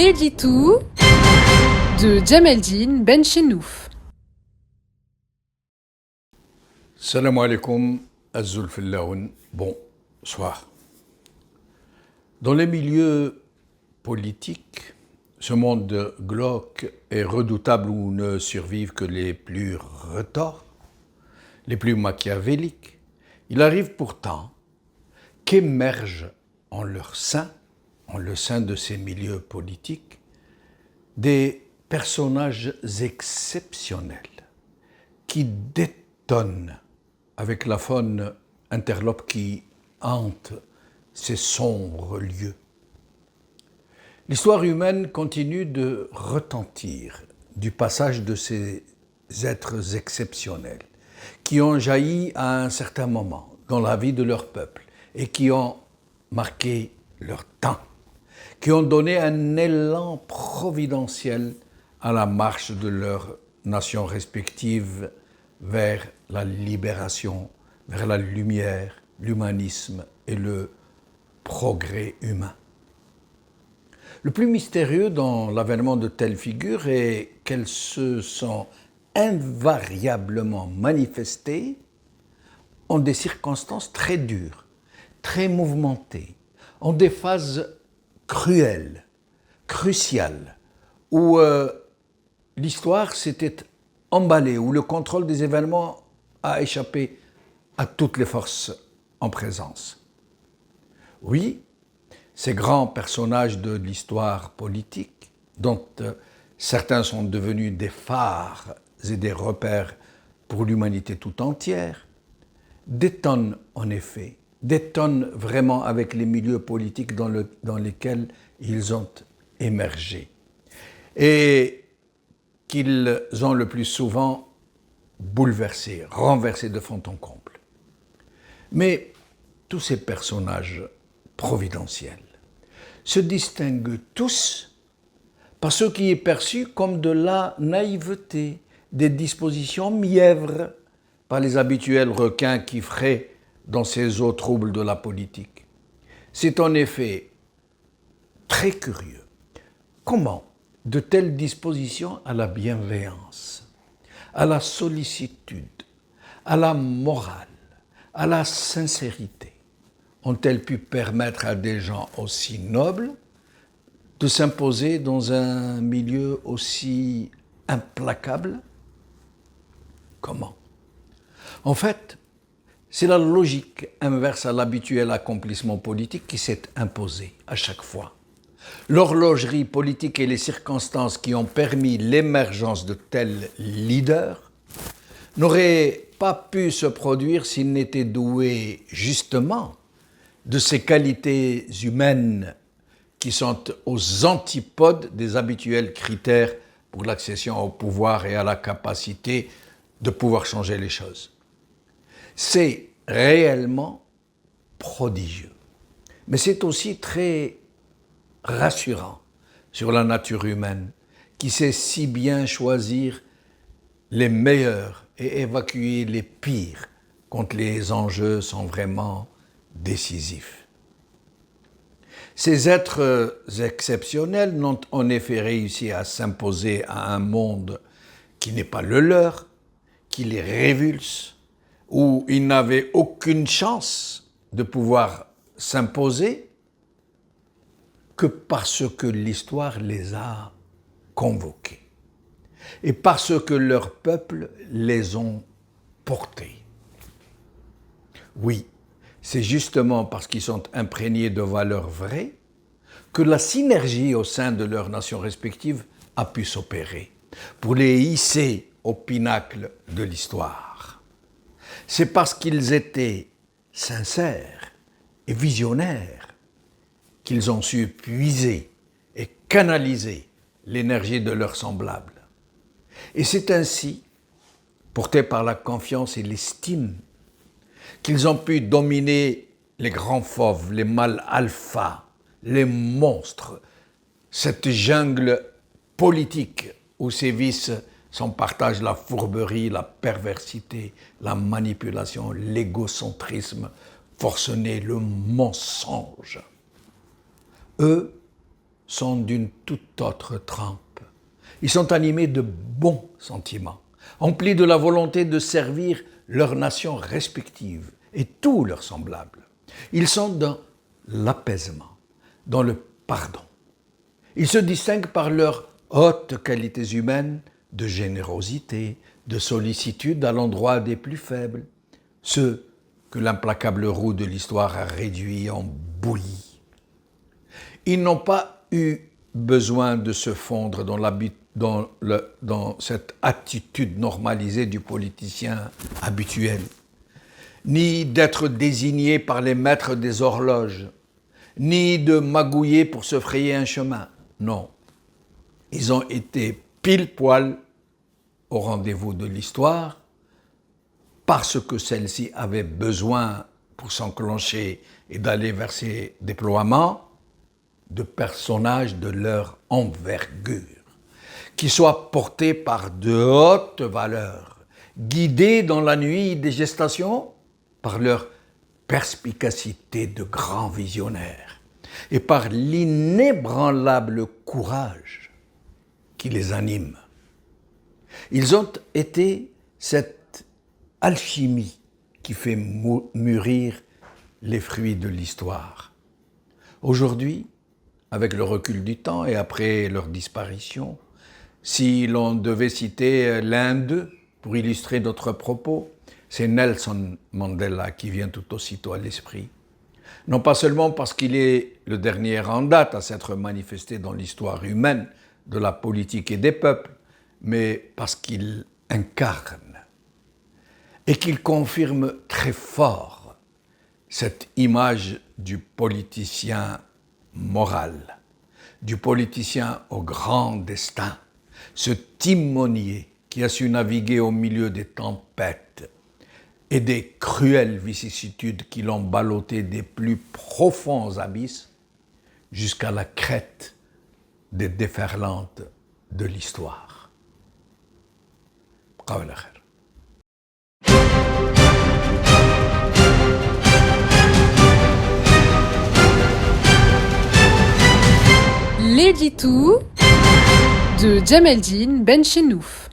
l'édito de Djameldine Benchenouf. Salam alaikum, Azul Fillaoun, bonsoir. Dans les milieux politiques, ce monde glauque et redoutable où ne survivent que les plus retors, les plus machiavéliques, il arrive pourtant qu'émergent en leur sein, en le sein de ces milieux politiques, des personnages exceptionnels qui détonnent avec la faune interlope qui hante ces sombres lieux. L'histoire humaine continue de retentir du passage de ces êtres exceptionnels qui ont jailli à un certain moment dans la vie de leur peuple et qui ont marqué leur temps, qui ont donné un élan providentiel à la marche de leurs nations respectives vers la libération, vers la lumière, l'humanisme et le progrès humain. Le plus mystérieux dans l'avènement de telles figures est qu'elles se sont invariablement manifestées en des circonstances très dures, très mouvementées, en des phases cruelles, cruciales, où l'histoire s'était emballée, où le contrôle des événements a échappé à toutes les forces en présence. Oui, ces grands personnages de l'histoire politique, dont certains sont devenus des phares et des repères pour l'humanité tout entière, détonnent en effet, détonnent vraiment avec les milieux politiques dans lesquels ils ont émergé. Et qu'ils ont le plus souvent bouleversé, renversé de fond en comble. Mais tous ces personnages providentiels se distinguent tous par ce qui est perçu comme de la naïveté, des dispositions mièvres par les habituels requins qui fraient dans ces eaux troubles de la politique. C'est en effet très curieux comment de telles dispositions à la bienveillance, à la sollicitude, à la morale, à la sincérité, ont-elles pu permettre à des gens aussi nobles de s'imposer dans un milieu aussi implacable? Comment? En fait, c'est la logique inverse à l'habituel accomplissement politique qui s'est imposée à chaque fois. L'horlogerie politique et les circonstances qui ont permis l'émergence de tels leaders n'auraient pas pu se produire s'ils n'étaient doués justement de ces qualités humaines qui sont aux antipodes des habituels critères pour l'accession au pouvoir et à la capacité de pouvoir changer les choses. C'est réellement prodigieux, mais c'est aussi très rassurant sur la nature humaine qui sait si bien choisir les meilleurs et évacuer les pires quand les enjeux sont vraiment décisifs. Ces êtres exceptionnels n'ont en effet réussi à s'imposer à un monde qui n'est pas le leur, qui les révulse, où ils n'avaient aucune chance de pouvoir s'imposer que parce que l'histoire les a convoqués et parce que leurs peuples les ont portés. Oui, c'est justement parce qu'ils sont imprégnés de valeurs vraies que la synergie au sein de leurs nations respectives a pu s'opérer pour les hisser au pinacle de l'histoire. C'est parce qu'ils étaient sincères et visionnaires qu'ils ont su puiser et canaliser l'énergie de leurs semblables. Et c'est ainsi, portés par la confiance et l'estime, qu'ils ont pu dominer les grands fauves, les mâles alpha, les monstres, cette jungle politique où sévissent sans partage la fourberie, la perversité, la manipulation, l'égocentrisme forcené, le mensonge. Eux sont d'une toute autre trempe. Ils sont animés de bons sentiments, emplis de la volonté de servir leurs nations respectives et tous leurs semblables. Ils sont dans l'apaisement, dans le pardon. Ils se distinguent par leurs hautes qualités humaines de générosité, de sollicitude à l'endroit des plus faibles, ceux que l'implacable roue de l'histoire a réduits en bouillie. Ils n'ont pas eu besoin de se fondre dans cette attitude normalisée du politicien habituel, ni d'être désignés par les maîtres des horloges, ni de magouiller pour se frayer un chemin. Non, ils ont été pile-poil au rendez-vous de l'histoire parce que celle-ci avait besoin, pour s'enclencher et d'aller vers ses déploiements, de personnages de leur envergure, qui soient portés par de hautes valeurs, guidés dans la nuit des gestations par leur perspicacité de grands visionnaires et par l'inébranlable courage qui les anime. Ils ont été cette alchimie qui fait mûrir les fruits de l'histoire. Aujourd'hui, avec le recul du temps et après leur disparition, si l'on devait citer l'un d'eux pour illustrer notre propos, c'est Nelson Mandela qui vient tout aussitôt à l'esprit. Non pas seulement parce qu'il est le dernier en date à s'être manifesté dans l'histoire humaine de la politique et des peuples, mais parce qu'il incarne et qu'il confirme très fort cette image du politicien moral, du politicien au grand destin, ce timonier qui a su naviguer au milieu des tempêtes et des cruelles vicissitudes qui l'ont ballotté des plus profonds abysses jusqu'à la crête des déferlantes de l'histoire. قبل خير. L'édito de Djemeldine Benchenouf.